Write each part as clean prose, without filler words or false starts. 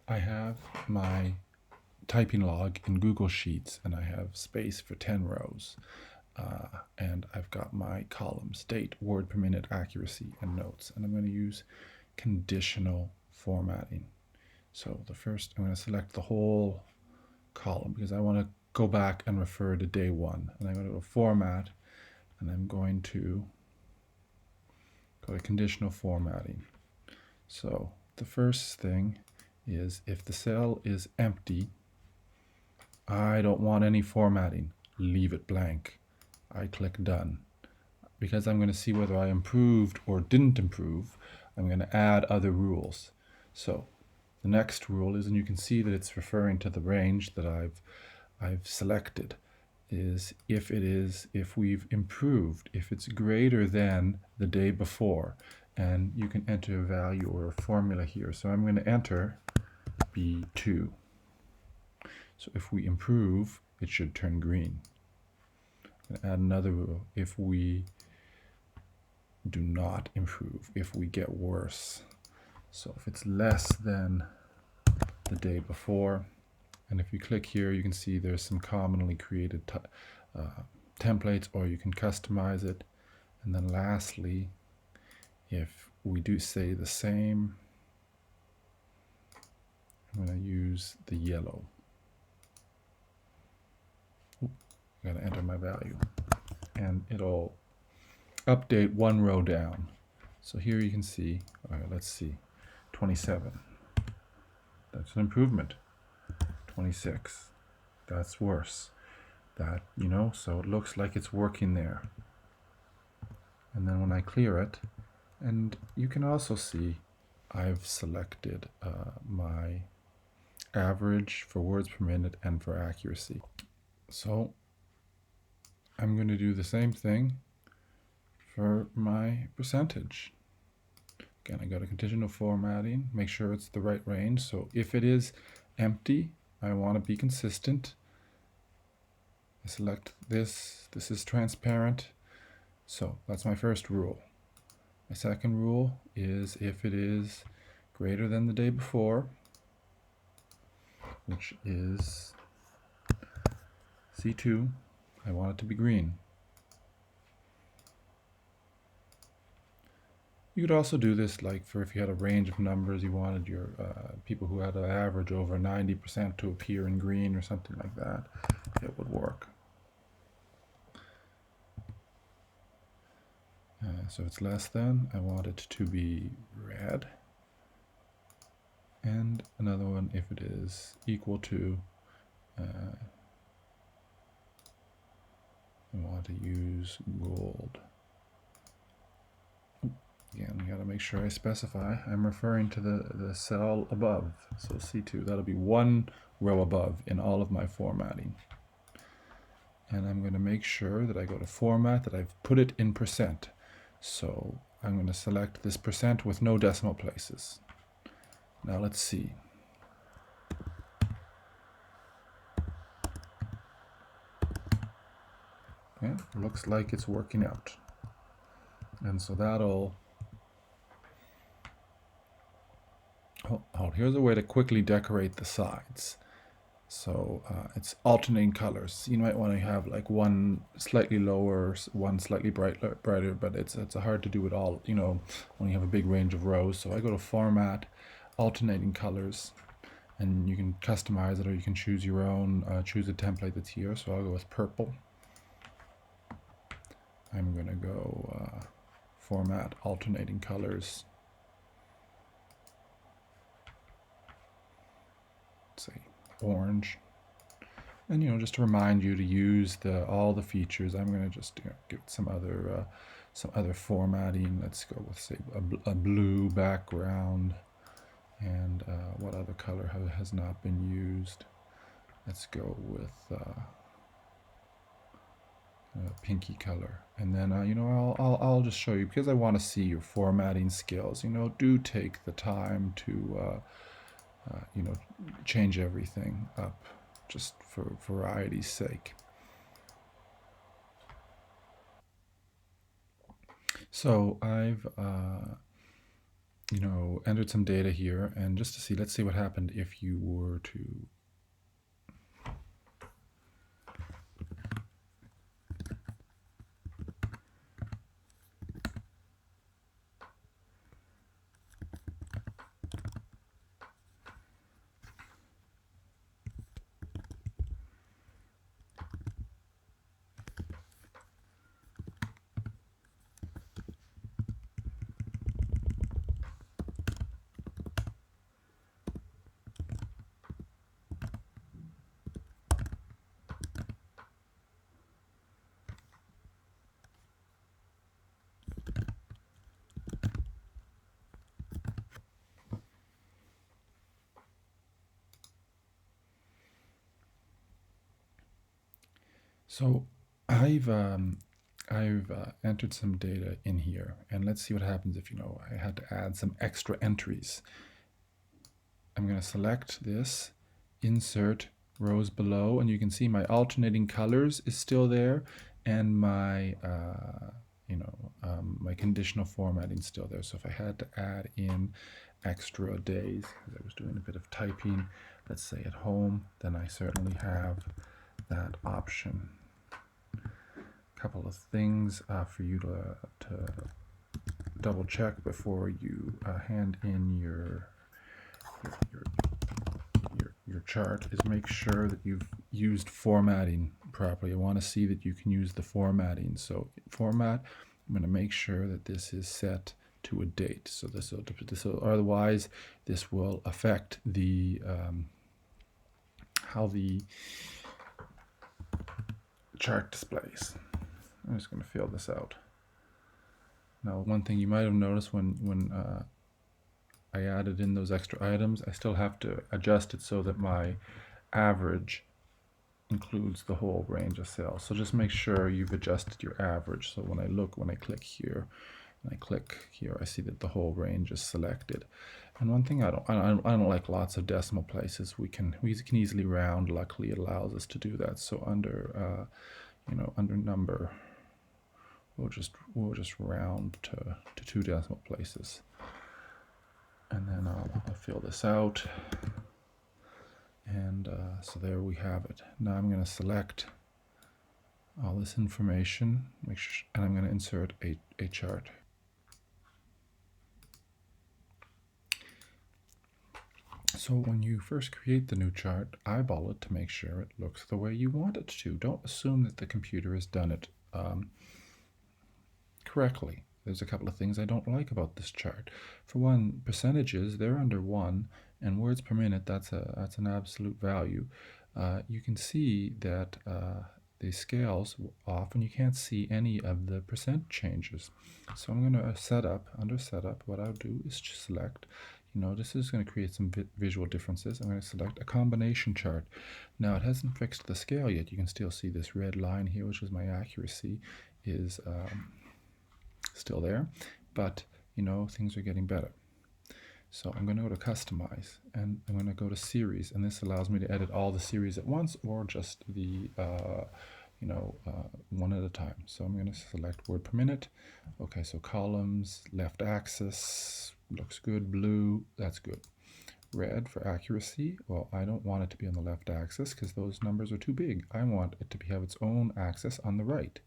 I have my typing log in Google Sheets, and I have space for 10 rows. And I've got my columns: date, word per minute, accuracy, and notes. And I'm going to use conditional formatting. So the first, I'm going to select the whole column because I want to go back and refer to day one. And I'm going to go to Format, and I'm going to go to Conditional Formatting. So the first thing is, if the cell is empty, I don't want any formatting. Leave it blank. I click Done. Because I'm going to see whether I improved or didn't improve, I'm going to add other rules. So the next rule is, and you can see that it's referring to the range that I've selected, is if we've improved, if it's greater than the day before. And you can enter a value or a formula here. So I'm going to enter B2. So if we improve, it should turn green. I'm going to add another rule. If we do not improve, if we get worse. So if it's less than the day before, and if you click here, you can see there's some commonly created templates, or you can customize it. And then lastly, if we do say the same, I'm going to use the yellow. I'm going to enter my value, and it'll update one row down. So here you can see, all right, let's see, 27. That's an improvement. 26. That's worse. That, so it looks like it's working there. And then when I clear it, and you can also see I've selected my average for words per minute and for accuracy. So I'm going to do the same thing for my percentage. Again, I go to conditional formatting, make sure it's the right range. So if it is empty, I want to be consistent. I select this. This is transparent. So that's my first rule. My second rule is, if it is greater than the day before, which is C2, I want it to be green. You could also do this like for if you had a range of numbers, you wanted your people who had an average over 90% to appear in green or something like that. It would work. So it's less than, I want it to be red. And another one, if it is equal to, I want to use gold. Again, we got to make sure I specify. I'm referring to the cell above, so C2. That'll be one row above in all of my formatting. And I'm going to make sure that I go to Format, that I've put it in percent. So I'm going to select this percent with no decimal places. Now let's see. Okay, looks like it's working out. And so that'll... Oh, here's a way to quickly decorate the sides. So it's alternating colors. You might want to have like one slightly lower, one slightly brighter, but it's hard to do it all, when you have a big range of rows. So I go to Format, Alternating Colors, and you can customize it, or you can choose your own, choose a template that's here. So I'll go with purple. I'm going to go Format, Alternating Colors. Let's say orange. And just to remind you to use all the features, I'm going to just give it some other formatting. Let's go with, say, a blue background. And what other color has not been used? Let's go with pinky color. And then I'll just show you, because I want to see your formatting skills. Do take the time to change everything up, just for variety's sake. So I've entered some data here, and just to see, let's see what happened if you were to So I've entered some data in here, and let's see what happens if I had to add some extra entries. I'm going to select this, insert rows below, and you can see my alternating colors is still there, and my my conditional formatting is still there. So if I had to add in extra days, because I was doing a bit of typing, let's say at home, then I certainly have that option. A couple of things for you to double check before you hand in your chart is make sure that you've used formatting properly. I want to see that you can use the formatting. So format, I'm going to make sure that this is set to a date. So this will otherwise this will affect the how the chart displays. I'm just going to fill this out. Now, one thing you might have noticed when I added in those extra items, I still have to adjust it so that my average includes the whole range of cells. So just make sure you've adjusted your average. So when I click here, and I click here, I see that the whole range is selected. And one thing I don't like lots of decimal places. We can easily round. Luckily, it allows us to do that. So under under number, we'll just round to 2 decimal places. And then I'll fill this out. And so there we have it. Now I'm going to select all this information, and I'm going to insert a chart. So when you first create the new chart, eyeball it to make sure it looks the way you want it to. Don't assume that the computer has done it correctly. There's a couple of things I don't like about this chart. For one, percentages, they're under 1, and words per minute, that's an absolute value. You can see that the scales off, and you can't see any of the percent changes. So I'm going to under setup, what I'll do is just select, this is going to create some visual differences. I'm going to select a combination chart. Now it hasn't fixed the scale yet. You can still see this red line here, which is my accuracy, is still there, but things are getting better. So I'm going to go to customize, and I'm going to go to series, and this allows me to edit all the series at once or just the one at a time. So I'm going to select word per minute. Okay, so columns, left axis looks good. Blue, that's good. Red for accuracy. Well, I don't want it to be on the left axis because those numbers are too big. I want it to have its own axis on the right,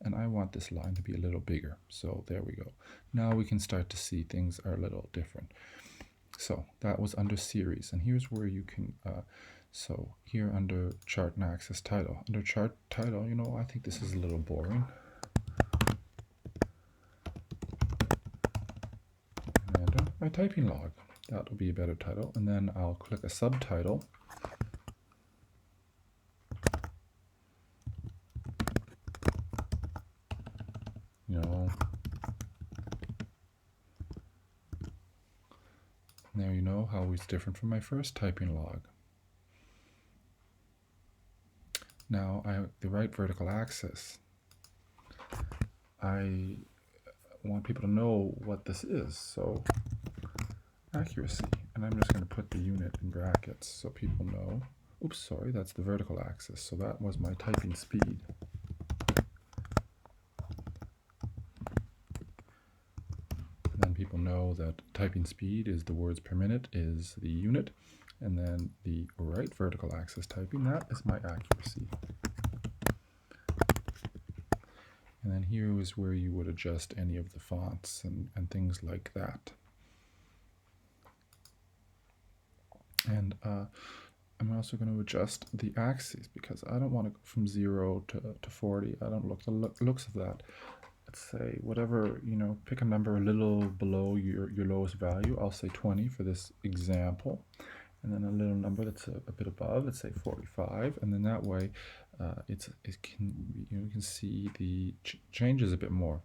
and I want this line to be a little bigger. So there we go. Now we can start to see things are a little different. So that was under series, and here's where you can so here under chart and axis title, under chart title, I think this is a little boring, and my typing log, that will be a better title. And then I'll click a subtitle, Now you know how it's different from my first typing log. Now the right vertical axis, I want people to know what this is. So accuracy, and I'm just going to put the unit in brackets so people know. Oops, sorry, that's the vertical axis. So that was my typing speed. And then people people know that typing speed is the words per minute is the unit, and then the right vertical axis typing, that is my accuracy. And then here is where you would adjust any of the fonts and things like that. And I'm also going to adjust the axes because I don't want to go from 0 to 40. I don't like the looks of that. Let's say whatever, pick a number a little below your lowest value. I'll say 20 for this example. And then a little number that's a bit above, let's say 45, and then that way you can see the changes a bit more.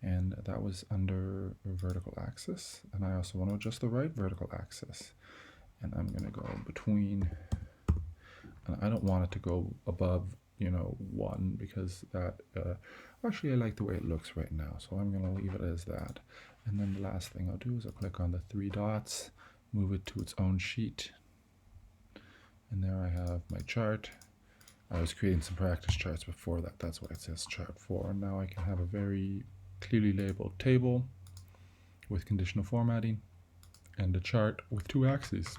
And that was under vertical axis, and I also want to adjust the right vertical axis. And I'm going to go between, and I don't want it to go above 1 because that actually I like the way it looks right now, so I'm going to leave it as that. And then the last thing I'll do is I'll click on the 3 dots, move it to its own sheet, and there I have my chart. I was creating some practice charts before that, that's why it says chart 4. And now I can have a very clearly labeled table with conditional formatting and a chart with 2 axes.